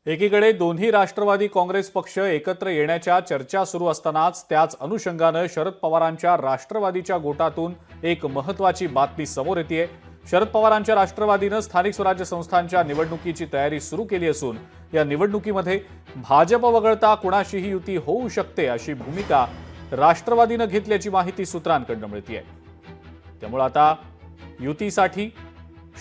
एकीकडे दोन्ही राष्ट्रवादी काँग्रेस पक्ष एकत्र येण्याच्या चर्चा सुरू असतानाच त्याच अनुषंगानं शरद पवारांच्या राष्ट्रवादीच्या गोटातून एक महत्त्वाची बातमी समोर येतेय। शरद पवारांच्या राष्ट्रवादीनं स्थानिक स्वराज्य संस्थांच्या निवडणुकीची तयारी सुरू केली असून या निवडणुकीमध्ये भाजप वगळता कुणाशीही युती होऊ शकते अशी भूमिका राष्ट्रवादीनं घेतल्याची माहिती सूत्रांकडून मिळतेय। त्यामुळे आता युतीसाठी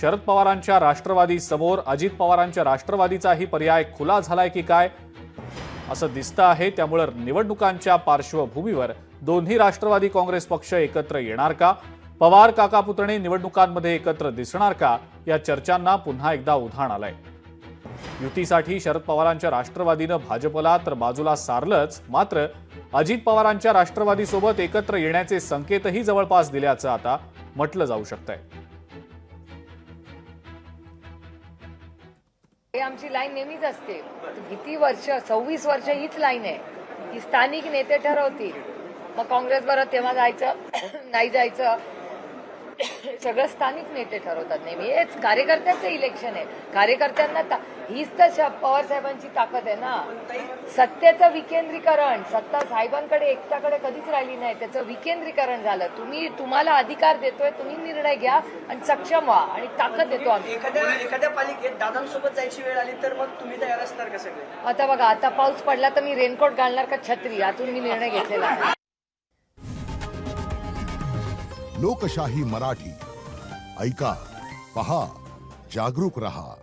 शरद पवारांच्या राष्ट्रवादी समोर अजित पवारांच्या राष्ट्रवादीचाही पर्याय खुला झालाय की काय असं दिसतं आहे। त्यामुळे निवडणुकांच्या पार्श्वभूमीवर दोन्ही राष्ट्रवादी काँग्रेस पक्ष एकत्र येणार का, पवार काका पुतणे निवडणुकांमध्ये एकत्र दिसणार का, या चर्चांना पुन्हा एकदा उधाण आलंय। युतीसाठी शरद पवारांच्या राष्ट्रवादीनं भाजपला तर बाजूला सारलंच, मात्र अजित पवारांच्या राष्ट्रवादीसोबत एकत्र येण्याचे संकेतही जवळपास दिल्याचं आता म्हटलं जाऊ शकतंय। आमची लाईन नेहमीच असते, किती वर्ष 26 वर्ष हीच लाईन आहे की स्थानिक नेते ठरवतील, मग काँग्रेस बरोबर तेव्हा जायचं नाही जायचं सगळं स्थानिक नेते ठरवतात। नेहमी हेच कार्यकर्त्यांचं इलेक्शन आहे। कार्यकर्त्यांना हीच तर पवार साहेबांची ताकद आहे ना, सत्तेचं विकेंद्रीकरण। सत्ता साहेबांकडे एकट्याकडे कधीच राहिली नाही, त्याचं विकेंद्रीकरण झालं। तुम्हाला अधिकार देतोय, तुम्ही निर्णय घ्या आणि सक्षम व्हा आणि ताकद देतो आम्ही। एखाद्या पालिकेत दादांसोबत जायची वेळ आली तर मग तुम्ही तयार असणार का सगळे? आता बघा, आता पाऊस पडला तर मी रेनकोट घालणार का छत्री, यातून मी निर्णय घेतलेला आहे। लोकशाही मराठी ऐका, पहा, जागरूक रहा।